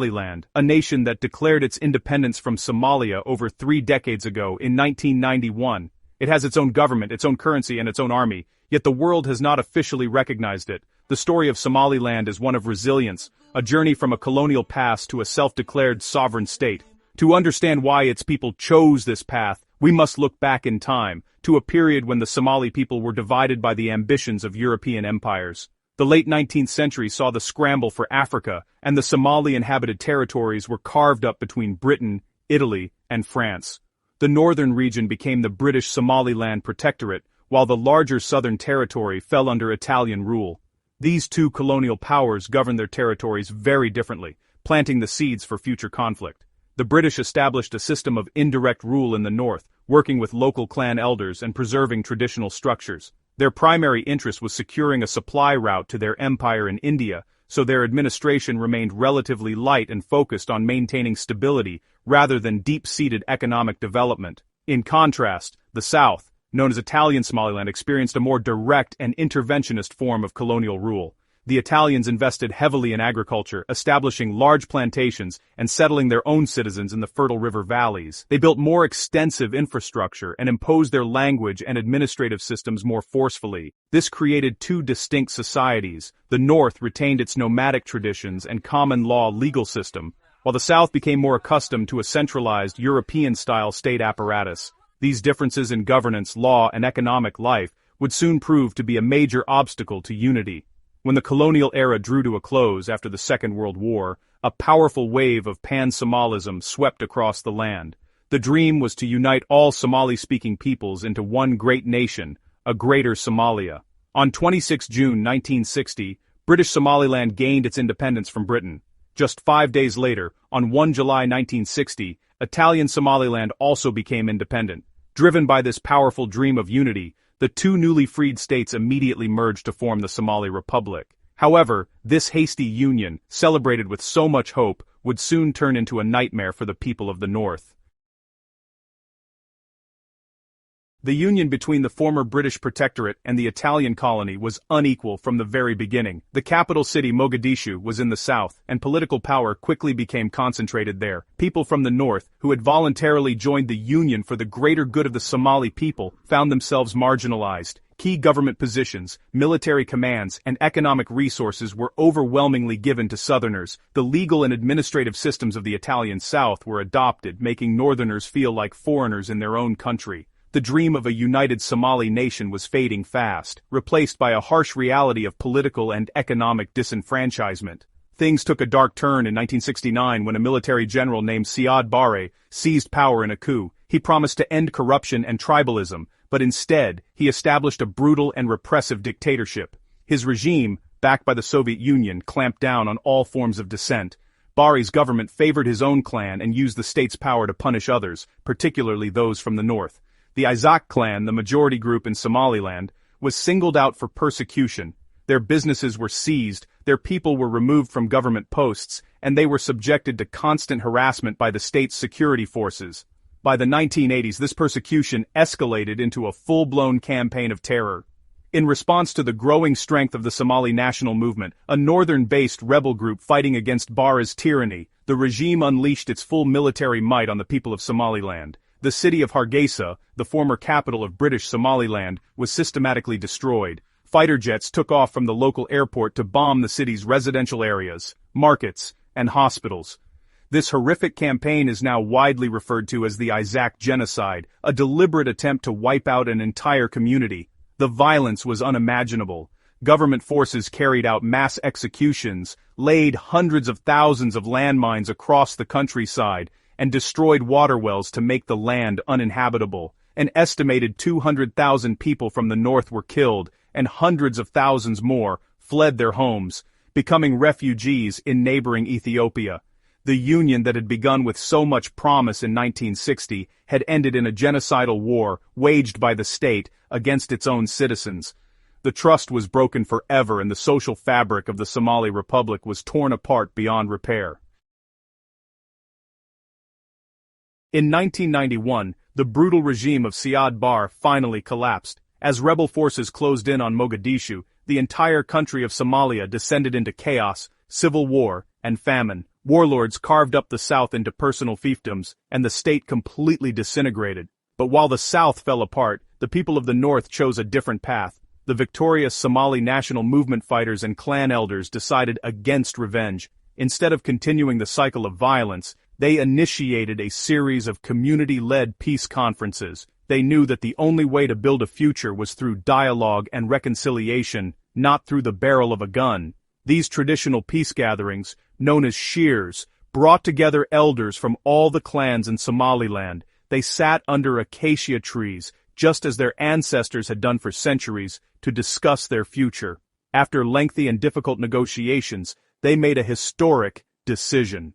Somaliland, a nation that declared its independence from Somalia over 3 decades ago in 1991. It has its own government, its own currency, and its own army, yet the world has not officially recognized it. The story of Somaliland is one of resilience, a journey from a colonial past to a self-declared sovereign state. To understand why its people chose this path, we must look back in time, to a period when the Somali people were divided by the ambitions of European empires. The late 19th century saw the scramble for Africa, and the Somali-inhabited territories were carved up between Britain, Italy, and France. The northern region became the British Somaliland Protectorate, while the larger southern territory fell under Italian rule. These two colonial powers governed their territories very differently, planting the seeds for future conflict. The British established a system of indirect rule in the north, working with local clan elders and preserving traditional structures. Their primary interest was securing a supply route to their empire in India, so their administration remained relatively light and focused on maintaining stability rather than deep-seated economic development. In contrast, the South, known as Italian Somaliland, experienced a more direct and interventionist form of colonial rule. The Italians invested heavily in agriculture, establishing large plantations and settling their own citizens in the fertile river valleys. They built more extensive infrastructure and imposed their language and administrative systems more forcefully. This created two distinct societies. The North retained its nomadic traditions and common law legal system, while the South became more accustomed to a centralized European-style state apparatus. These differences in governance, law, and economic life would soon prove to be a major obstacle to unity. When the colonial era drew to a close after the Second World War, a powerful wave of pan-Somalism swept across the land. The dream was to unite all Somali-speaking peoples into one great nation, a greater Somalia. On 26 June 1960, British Somaliland gained its independence from Britain. Just 5 days later, on 1 July 1960, Italian Somaliland also became independent. Driven by this powerful dream of unity, the two newly freed states immediately merged to form the Somali Republic. However, this hasty union, celebrated with so much hope, would soon turn into a nightmare for the people of the North. The union between the former British Protectorate and the Italian colony was unequal from the very beginning. The capital city, Mogadishu, was in the south, and political power quickly became concentrated there. People from the north, who had voluntarily joined the union for the greater good of the Somali people, found themselves marginalized. Key government positions, military commands, and economic resources were overwhelmingly given to Southerners. The legal and administrative systems of the Italian South were adopted, making Northerners feel like foreigners in their own country. The dream of a united Somali nation was fading fast, replaced by a harsh reality of political and economic disenfranchisement. Things took a dark turn in 1969 when a military general named Siad Barre seized power in a coup. He promised to end corruption and tribalism, but instead, he established a brutal and repressive dictatorship. His regime, backed by the Soviet Union, clamped down on all forms of dissent. Barre's government favored his own clan and used the state's power to punish others, particularly those from the north. The Isaac clan, the majority group in Somaliland, was singled out for persecution. Their businesses were seized, their people were removed from government posts, and they were subjected to constant harassment by the state's security forces. By the 1980s, this persecution escalated into a full-blown campaign of terror. In response to the growing strength of the Somali national movement, a northern-based rebel group fighting against Barre's tyranny, the regime unleashed its full military might on the people of Somaliland. The city of Hargeisa, the former capital of British Somaliland, was systematically destroyed. Fighter jets took off from the local airport to bomb the city's residential areas, markets, and hospitals. This horrific campaign is now widely referred to as the Isaac Genocide, a deliberate attempt to wipe out an entire community. The violence was unimaginable. Government forces carried out mass executions, laid hundreds of thousands of landmines across the countryside, and destroyed water wells to make the land uninhabitable. An estimated 200,000 people from the north were killed, and hundreds of thousands more fled their homes, becoming refugees in neighboring Ethiopia. The union that had begun with so much promise in 1960 had ended in a genocidal war waged by the state against its own citizens. The trust was broken forever and the social fabric of the Somali Republic was torn apart beyond repair. In 1991, the brutal regime of Siad Barre finally collapsed. As rebel forces closed in on Mogadishu, the entire country of Somalia descended into chaos, civil war, and famine. Warlords carved up the South into personal fiefdoms, and the state completely disintegrated. But while the South fell apart, the people of the North chose a different path. The victorious Somali National Movement fighters and clan elders decided against revenge. Instead of continuing the cycle of violence, they initiated a series of community-led peace conferences. They knew that the only way to build a future was through dialogue and reconciliation, not through the barrel of a gun. These traditional peace gatherings, known as shears, brought together elders from all the clans in Somaliland. They sat under acacia trees, just as their ancestors had done for centuries, to discuss their future. After lengthy and difficult negotiations, they made a historic decision.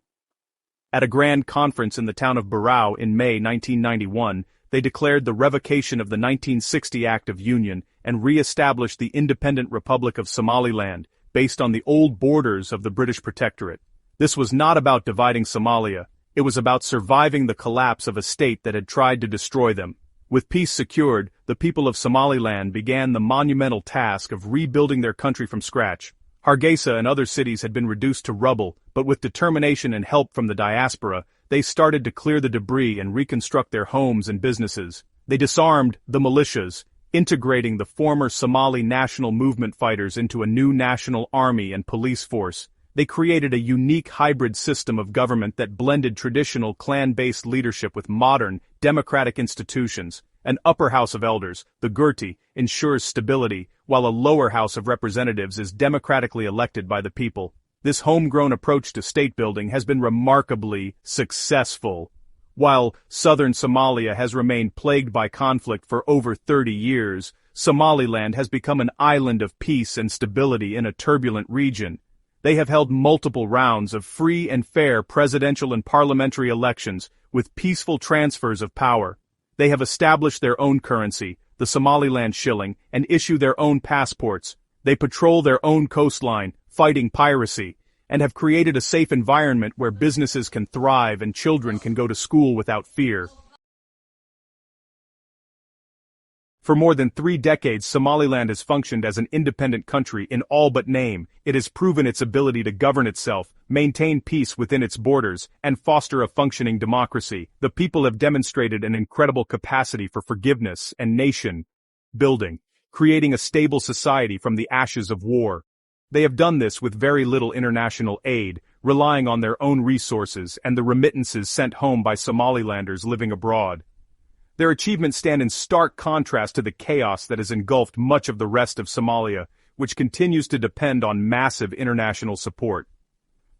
At a grand conference in the town of Barrow in May 1991, they declared the revocation of the 1960 Act of Union and re-established the independent Republic of Somaliland, based on the old borders of the British Protectorate. This was not about dividing Somalia, it was about surviving the collapse of a state that had tried to destroy them. With peace secured, the people of Somaliland began the monumental task of rebuilding their country from scratch. Hargeisa and other cities had been reduced to rubble, but with determination and help from the diaspora, they started to clear the debris and reconstruct their homes and businesses. They disarmed the militias, integrating the former Somali National Movement fighters into a new national army and police force. They created a unique hybrid system of government that blended traditional clan-based leadership with modern, democratic institutions. An upper house of elders, the Gurti, ensures stability, while a lower house of representatives is democratically elected by the people. This homegrown approach to state-building has been remarkably successful. While southern Somalia has remained plagued by conflict for over 30 years, Somaliland has become an island of peace and stability in a turbulent region. They have held multiple rounds of free and fair presidential and parliamentary elections with peaceful transfers of power. They have established their own currency, the Somaliland shilling, and issue their own passports. They patrol their own coastline, fighting piracy, and have created a safe environment where businesses can thrive and children can go to school without fear. For more than 3 decades, Somaliland has functioned as an independent country in all but name. It has proven its ability to govern itself, maintain peace within its borders, and foster a functioning democracy. The people have demonstrated an incredible capacity for forgiveness and nation building, creating a stable society from the ashes of war. They have done this with very little international aid, relying on their own resources and the remittances sent home by Somalilanders living abroad. Their achievements stand in stark contrast to the chaos that has engulfed much of the rest of Somalia, which continues to depend on massive international support.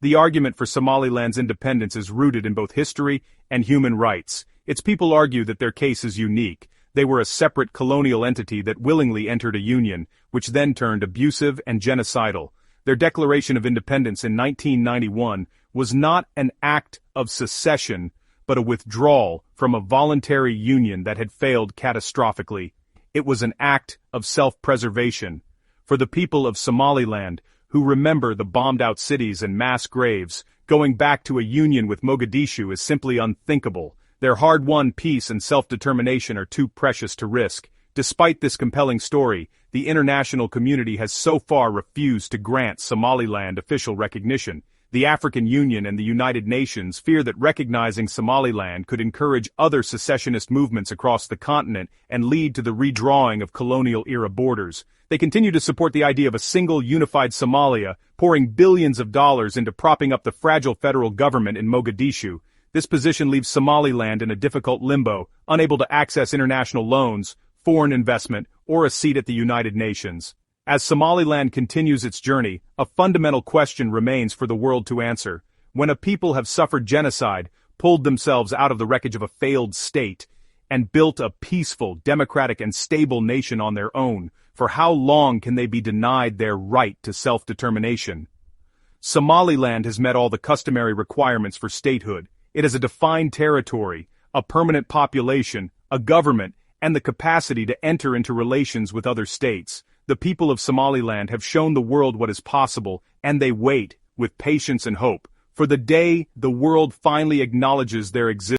The argument for Somaliland's independence is rooted in both history and human rights. Its people argue that their case is unique. They were a separate colonial entity that willingly entered a union, which then turned abusive and genocidal. Their declaration of independence in 1991 was not an act of secession, but a withdrawal from a voluntary union that had failed catastrophically. It was an act of self-preservation. For the people of Somaliland, who remember the bombed-out cities and mass graves, going back to a union with Mogadishu is simply unthinkable. Their hard-won peace and self-determination are too precious to risk. Despite this compelling story, the international community has so far refused to grant Somaliland official recognition. The African Union and the United Nations fear that recognizing Somaliland could encourage other secessionist movements across the continent and lead to the redrawing of colonial-era borders. They continue to support the idea of a single unified Somalia, pouring billions of dollars into propping up the fragile federal government in Mogadishu. This position leaves Somaliland in a difficult limbo, unable to access international loans, foreign investment, or a seat at the United Nations. As Somaliland continues its journey, a fundamental question remains for the world to answer. When a people have suffered genocide, pulled themselves out of the wreckage of a failed state, and built a peaceful, democratic, and stable nation on their own, for how long can they be denied their right to self-determination? Somaliland has met all the customary requirements for statehood. It has a defined territory, a permanent population, a government, and the capacity to enter into relations with other states. The people of Somaliland have shown the world what is possible, and they wait, with patience and hope, for the day the world finally acknowledges their existence.